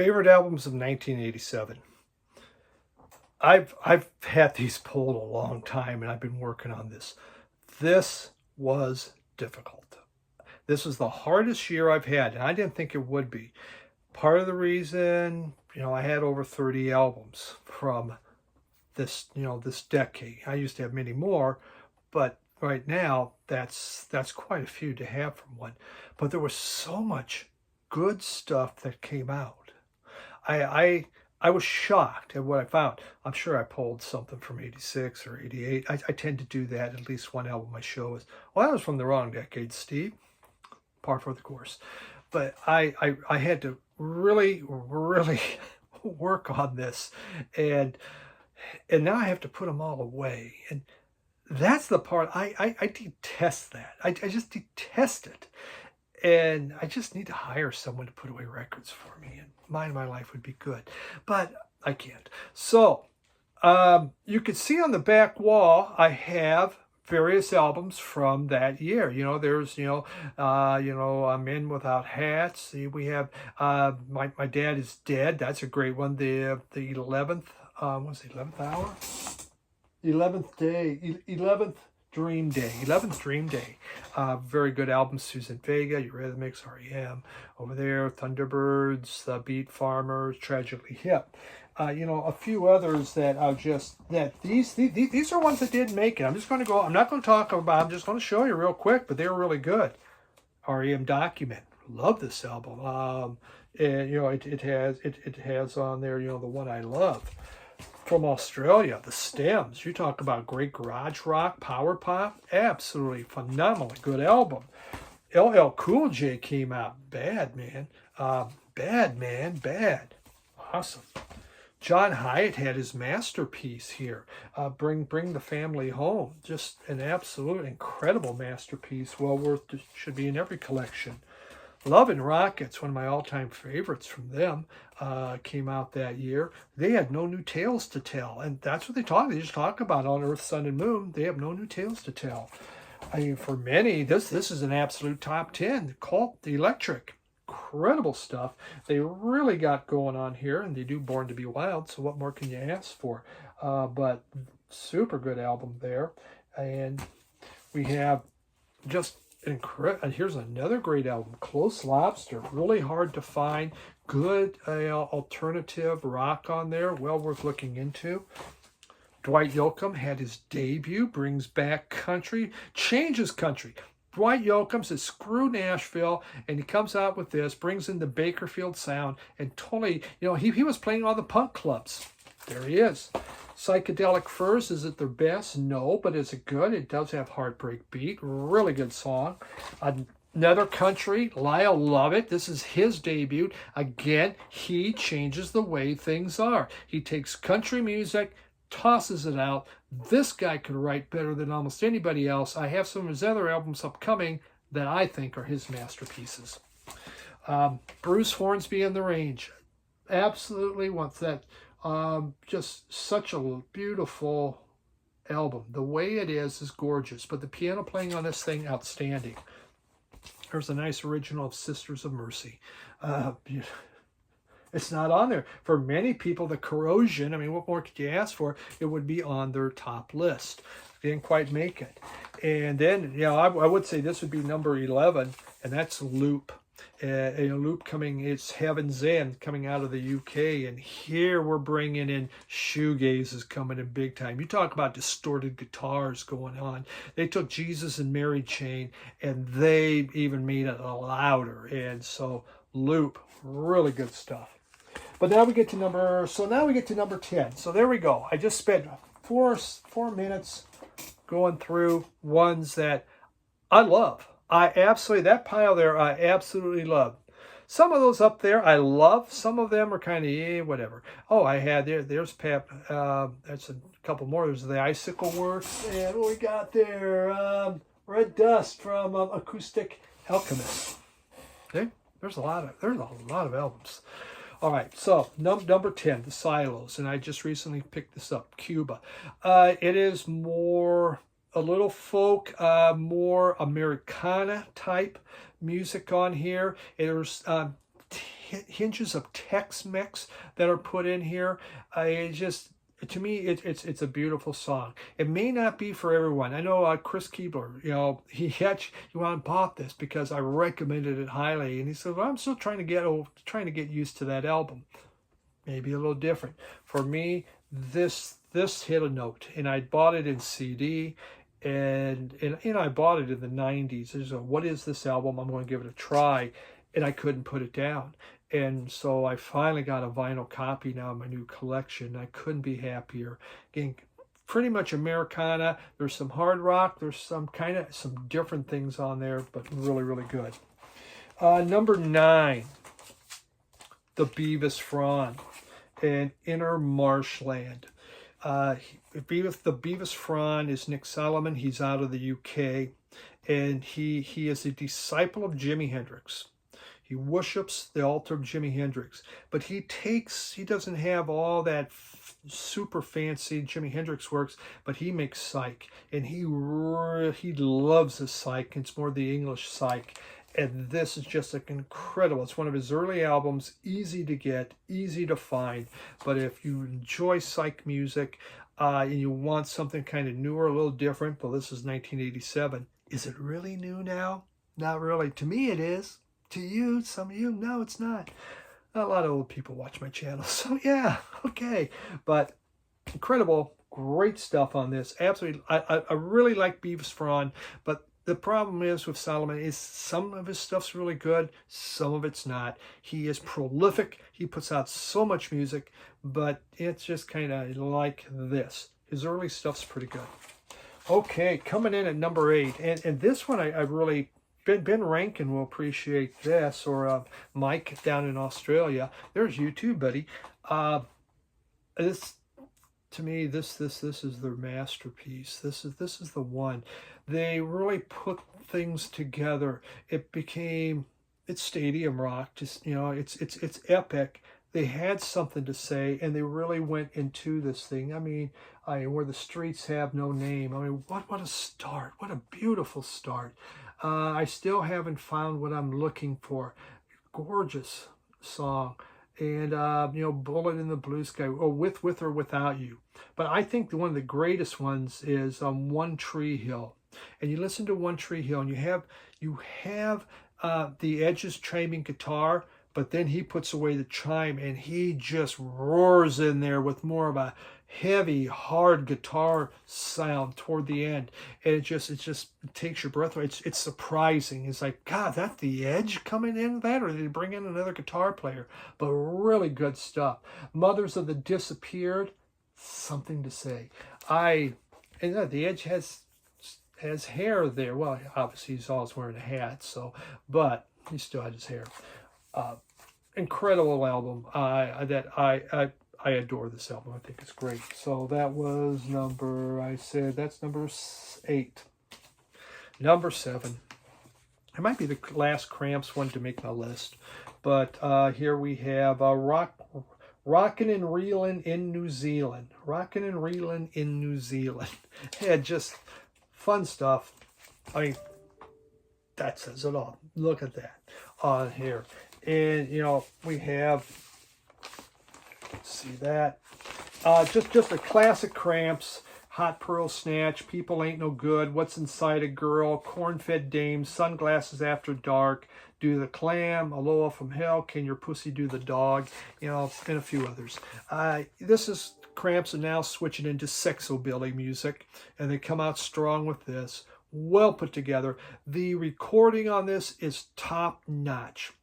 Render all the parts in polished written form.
Favorite albums of 1987. I've had these pulled a long time, and I've been working on this. This was difficult. This was the hardest year I've had, and I didn't think it would be. Part of the reason, I had over 30 albums from this decade. I used to have many more, but right now that's quite a few to have from one. But there was so much good stuff that came out. I was shocked at what I found. I'm sure I pulled something from 86 or 88. I tend to do that. At least one album I show is, well, that was from the wrong decade, Steve. Par for the course. But I had to really, really work on this. And now I have to put them all away. And that's the part I detest that. I just detest it. And I just need to hire someone to put away records for me, and my life would be good. But I can't. So you can see on the back wall, I have various albums from that year. There's Men Without Hats. See, we have My Dad Is Dead. That's a great one. The 11th. What's the 11th hour? 11th day. 11th Dream Day. 11th Dream Day. Very good album. Susan Vega, Eurythmics, R.E.M. Over there, Thunderbirds, The Beat Farmers, Tragically Hip. A few others that these are ones that did make it. I'm not going to talk about, I'm just going to show you real quick, but they were really good. R.E.M. Document. Love this album. And it has on there, the one I love. From Australia, The Stems. You talk about great garage rock, power pop. Absolutely phenomenally good album. LL Cool J came out. Bad, man. Bad. Awesome. John Hyatt had his masterpiece here. Bring the Family Home. Just an absolute incredible masterpiece. Well worth, should be in every collection. Love and Rockets, one of my all-time favorites from them, came out that year. They had no new tales to tell, and that's what they just talk about on Earth, Sun, and Moon. They have no new tales to tell. I mean, for many, this is an absolute top 10. Cult Electric, incredible stuff. They really got going on here, and they do Born to Be Wild, so what more can you ask for? But super good album there. And we have just incredible. Here's another great album, Close Lobster. Really hard to find. Good alternative rock on there. Well worth looking into. Dwight Yoakam had his debut, brings back country, changes country. Dwight Yoakam says, screw Nashville, and he comes out with this, brings in the Bakerfield sound, and totally, he was playing all the punk clubs. There he is. Psychedelic Furs, is it their best? No, but is it good? It does have Heartbreak Beat. Really good song. Another country, Lyle Lovett. This is his debut. Again, he changes the way things are. He takes country music, tosses it out. This guy could write better than almost anybody else. I have some of his other albums upcoming that I think are his masterpieces. Bruce Hornsby and the Range. Absolutely wants that. Just such a beautiful album. The way it is gorgeous, but the piano playing on this thing, outstanding. There's a nice original of Sisters of Mercy. It's not on there. For many people, the Corrosion, I mean, what more could you ask for? It would be on their top list. Didn't quite make it. And then, I would say this would be number 11, and that's Loop. Loop coming, it's Heaven's End coming out of the UK, and here we're bringing in shoegaze is coming in big time. You talk about distorted guitars going on. They took Jesus and Mary Chain and they even made it louder, and so Loop, really good stuff. But now we get to number 10. So there we go. I just spent four minutes going through ones that I love. That pile there, I absolutely love. Some of those up there, I love. Some of them are kind of, whatever. Oh, I had there's Pep. That's a couple more. There's the Icicle Works. And what we got there? Red Dust from Acoustic Alchemist. Okay? There's a lot of albums. All right, so number 10, the Silos, and I just recently picked this up, Cuba. It is a little folk, more Americana type music on here. There's hinges of Tex-Mex that are put in here. It just, to me, it's a beautiful song. It may not be for everyone. I know Chris Keebler, he went and bought this because I recommended it highly, and he said, "Well, I'm still trying to get used to that album." Maybe a little different. For me, this hit a note, and I bought it in CD, and I bought it in the 90s. I said, what is this album? I'm going to give it a try, and I couldn't put it down. And so I finally got a vinyl copy now in my new collection. I couldn't be happier. Getting pretty much Americana. There's some hard rock. There's some different things on there, but really, really good. Number 9, the Beavis Franz and Inner Marshland. The Beavis Franz is Nick Solomon. He's out of the UK, and he is a disciple of Jimi Hendrix. He worships the altar of Jimi Hendrix, but he doesn't have all that super fancy Jimi Hendrix works, but he makes psych, and he loves the psych. It's more the English psych. And this is just incredible. It's one of his early albums, easy to get, easy to find. But if you enjoy psych music and you want something kind of newer, a little different, well, this is 1987. Is it really new now? Not really. To me, it is. To you, some of you, no, it's not. A lot of old people watch my channel, so yeah, okay. But incredible, great stuff on this. Absolutely, I really like Beavis Franz, but the problem is with Solomon is some of his stuff's really good, some of it's not. He is prolific. He puts out so much music, but it's just kind of like this. His early stuff's pretty good. Okay, coming in at number 8, and this one I really, Ben Rankin will appreciate this, or Mike down in Australia. There's you too, buddy. This, to me, this is their masterpiece. This is the one. They really put things together. It's stadium rock. Just it's epic. They had something to say, and they really went into this thing. I mean, where the streets have no name. I mean, what a start! What a beautiful start. I still haven't found what I'm looking for. Gorgeous song. And, Bullet in the Blue Sky, or With or Without You. But I think one of the greatest ones is One Tree Hill. And you listen to One Tree Hill, and you have the Edge's chiming guitar, but then he puts away the chime, and he just roars in there with more of a heavy, hard guitar sound toward the end, and it takes your breath away. It's surprising. It's like, God, that's the Edge coming in that, or did they bring in another guitar player? But really good stuff. Mothers of the Disappeared, something to say. The Edge has hair there. Well, obviously he's always wearing a hat, but he still had his hair. Incredible album. I adore this album. I think it's great. So that was number 8. Number 7. It might be the last Cramps one to make my list. But here we have Rockin' and Reelin' in New Zealand. Rockin' and Reelin' in New Zealand. Yeah, just fun stuff. I mean, that says it all. Look at that on here. And, we have... See that? Just a classic Cramps. Hot Pearl Snatch, People Ain't No Good, What's Inside a Girl, Corn-Fed Dames, Sunglasses After Dark, Do the Clam, Aloha from Hell, Can Your Pussy Do the Dog, and a few others. This is Cramps are now switching into sexobilly music, and they come out strong with this. Well put together. The recording on this is top notch.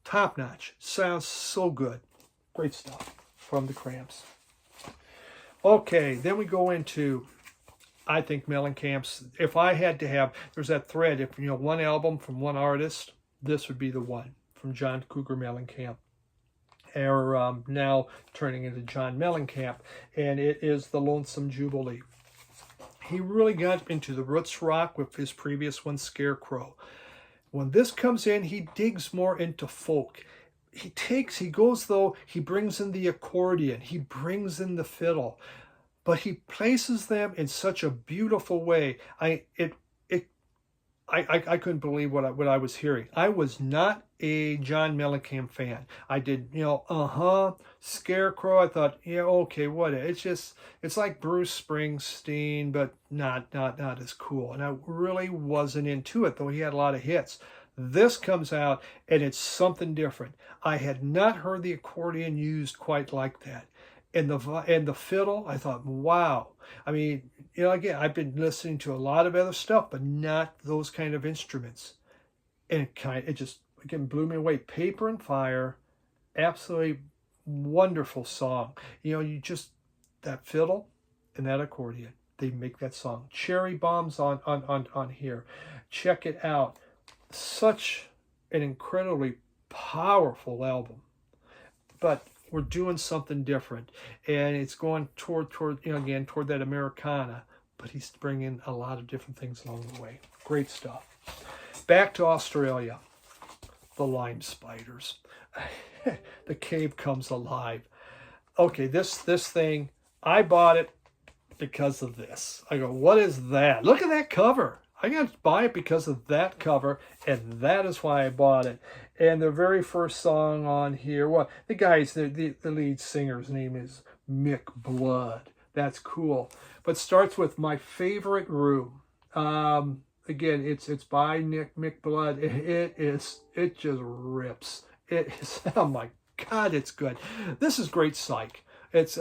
Top notch. Sounds so good. Great stuff from the Cramps. Okay, then we go into, I think, Mellencamp's. If I had to have, there's that thread. If one album from one artist, this would be the one from John Cougar Mellencamp, or now turning into John Mellencamp, and it is The Lonesome Jubilee. He really got into the roots rock with his previous one, Scarecrow. When this comes in, he digs more into folk. He brings in the accordion, he brings in the fiddle, but he places them in such a beautiful way. I couldn't believe what I was hearing. I was not a John Mellencamp fan. I did, Scarecrow. I thought, yeah, okay, what? It's like Bruce Springsteen, but not as cool. And I really wasn't into it, though he had a lot of hits. This comes out and it's something different. I had not heard the accordion used quite like that. And the fiddle, I thought, wow. I mean, again, I've been listening to a lot of other stuff, but not those kind of instruments. And it just, again, blew me away. Paper and Fire, absolutely wonderful song. That fiddle and that accordion, they make that song. Cherry Bombs on here. Check it out. Such an incredibly powerful album. But we're doing something different, and it's going toward that Americana, but he's bringing a lot of different things along the way. Great stuff. Back to Australia. The Lime Spiders. The cave comes alive. Okay, this thing, I bought it because of this. I go, what is that? Look at that cover. I got to buy it because of that cover, and that is why I bought it. And the very first song on here, well, the lead singer's name is Mick Blood. That's cool. But starts with My Favorite Room. Again, it's by Mick Blood. It just rips. It is, oh my God, it's good. This is great psych. It's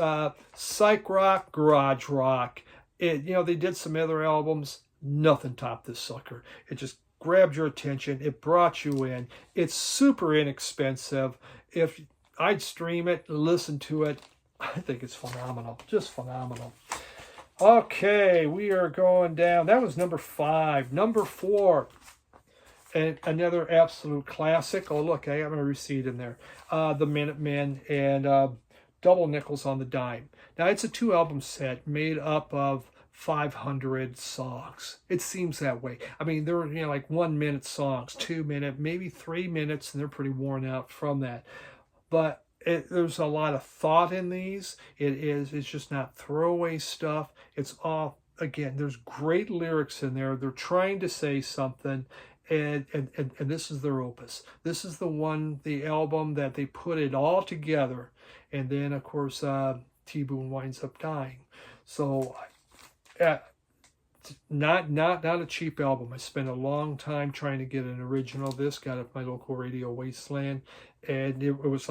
psych rock, garage rock. They did some other albums. Nothing topped this sucker. It just grabbed your attention. It brought you in. It's super inexpensive. If I'd stream it, listen to it, I think it's phenomenal. Just phenomenal. Okay, we are going down. That was number 5. Number 4, and another absolute classic. Oh, look, I have a receipt in there. The Minutemen and Double Nickels on the Dime. Now, it's a 2-album set made up of 500 songs. It seems that way. I mean, they're like 1-minute songs, 2-minute, maybe 3 minutes, and they're pretty worn out from that. But there's a lot of thought in these. It's just not throwaway stuff. It's all, again, there's great lyrics in there. They're trying to say something, and this is their opus. This is the album that they put it all together, and then of course T. Boone winds up dying. So not a cheap album. I spent a long time trying to get an original of this. Got it at my local Radio Wasteland, and it was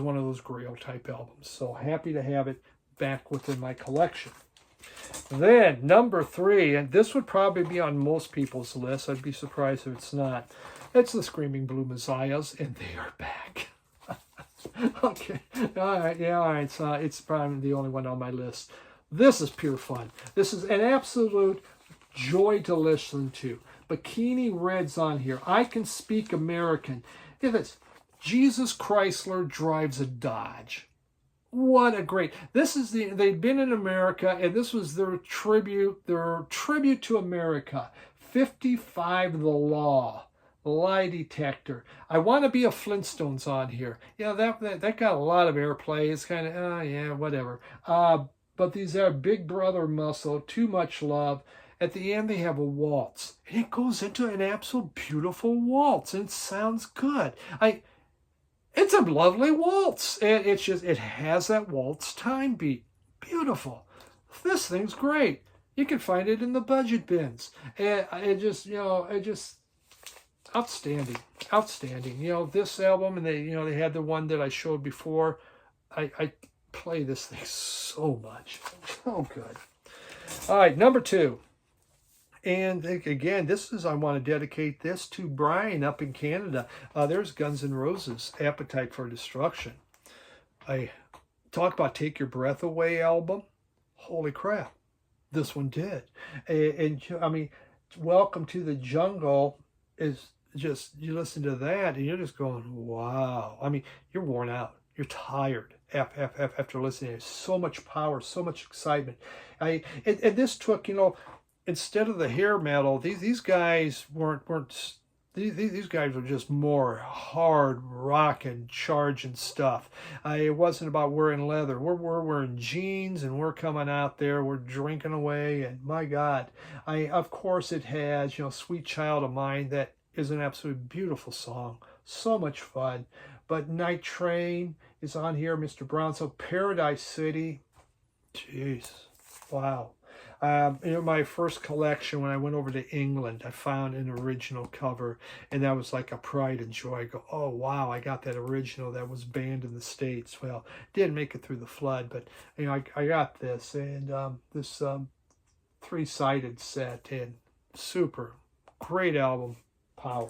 one of those Grail type albums. So happy to have it back within my collection. Then number 3, and this would probably be on most people's list. I'd be surprised if it's not. It's the Screaming Blue Messiahs, and they are back. Okay, all right. So it's probably the only one on my list. This is pure fun. This is an absolute joy to listen to. Bikini Red's on here. I Can Speak American. If it's Jesus Chrysler Drives a Dodge. What a great. They'd been in America, and this was their tribute to America. 55 The Law. Lie Detector. I Want to Be a Flintstones on here. That got a lot of airplay. It's kind of, whatever. But these are Big Brother Muscle, Too Much Love. At the end, they have a waltz. And it goes into an absolute beautiful waltz. And it sounds good. It's a lovely waltz. And it has that waltz time beat. Beautiful. This thing's great. You can find it in the budget bins. And it just outstanding. This album, and they had the one that I showed before. I play this thing so much. So good. All right, number 2. And again, I want to dedicate this to Brian up in Canada. There's Guns N' Roses, Appetite for Destruction. I talk about Take Your Breath Away album. Holy crap. This one did. And I mean, Welcome to the Jungle is just, you listen to that and you're just going, wow. I mean, you're worn out. You're tired after listening. There's so much power, so much excitement. And this took, instead of the hair metal, these guys weren't these guys were just more hard rocking, charging stuff. It wasn't about wearing leather. We're wearing jeans, and we're coming out there. We're drinking away, and my God, of course it has, you know, "Sweet Child of Mine." That is an absolutely beautiful song. So much fun. But "Night Train" is on here. Mr. Brownsville, "Paradise City." Jeez, wow. In my first collection, when I went over to England, I found an original cover, and that was like a pride and joy. I go, oh wow, I got that original that was banned in the States. Well, didn't make it through the flood, but you know, I got this, and this three-sided set, and super great album, power.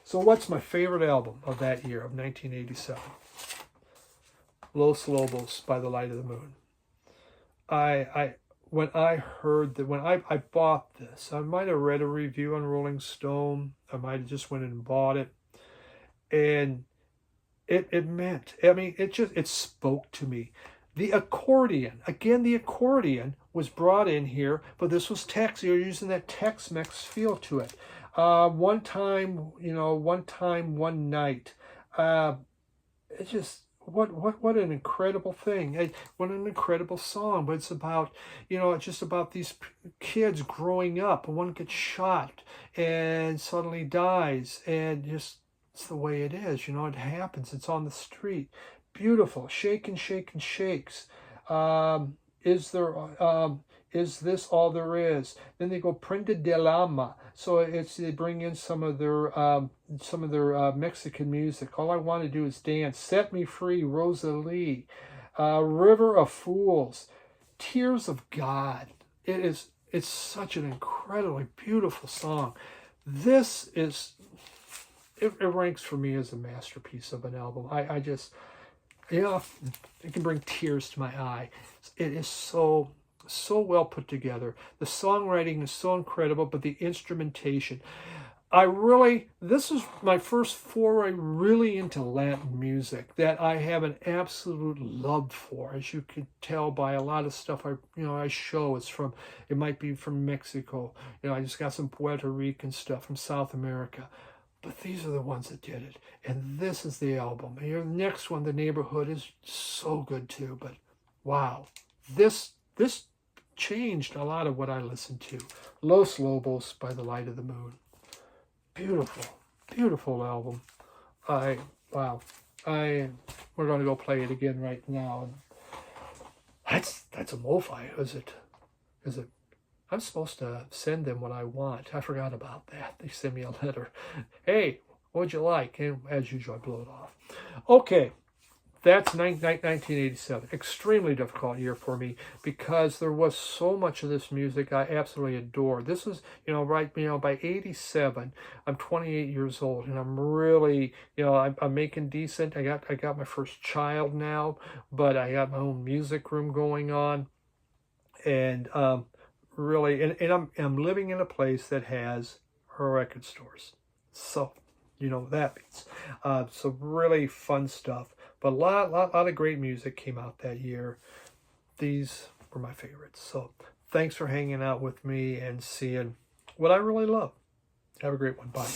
So what's my favorite album of that year, of 1987? Los Lobos, "By the Light of the Moon." When I heard that, when I bought this, I might have read a review on Rolling Stone. I might have just went and bought it. And it meant, I mean, it spoke to me. The accordion, again, the accordion was brought in here, but this was you're using that Tex-Mex feel to it. One time, one night. It just, what an incredible thing. What an incredible song. But it's about, it's just about these kids growing up, and one gets shot and suddenly dies, and just, it's the way it is. It happens. It's on the street. Beautiful. Shake and shake and shakes. Is this all there is? Then they go Prenda del Alma. So they bring in some of their Mexican music. All I want to do is dance. Set Me Free, Rosalie. River of Fools. Tears of God. It's such an incredibly beautiful song. This is, it ranks for me as a masterpiece of an album. I just, it can bring tears to my eye. It is so well put together. The songwriting is so incredible, but the instrumentation, this is my first foray really into Latin music that I have an absolute love for. As you can tell by a lot of stuff I show, it might be from Mexico. I just got some Puerto Rican stuff from South America. But these are the ones that did it. And this is the album. And your next one, The Neighborhood, is so good too. But wow, this changed a lot of what I listened to. Los Lobos, By the Light of the Moon. Beautiful, beautiful album. We're going to go play it again right now. That's a MoFi, is it? I'm supposed to send them what I want. I forgot about that. They send me a letter. Hey, what'd you like? And as usual, I blow it off. Okay, that's 1987. Extremely difficult year for me because there was so much of this music I absolutely adore. This was, by 87, I'm 28 years old, and I'm really, I'm making decent. I got my first child now, but I got my own music room going on, and really, and I'm living in a place that has record stores. So, what that means. So really fun stuff. But a lot of great music came out that year. These were my favorites. So thanks for hanging out with me and seeing what I really love. Have a great one. Bye.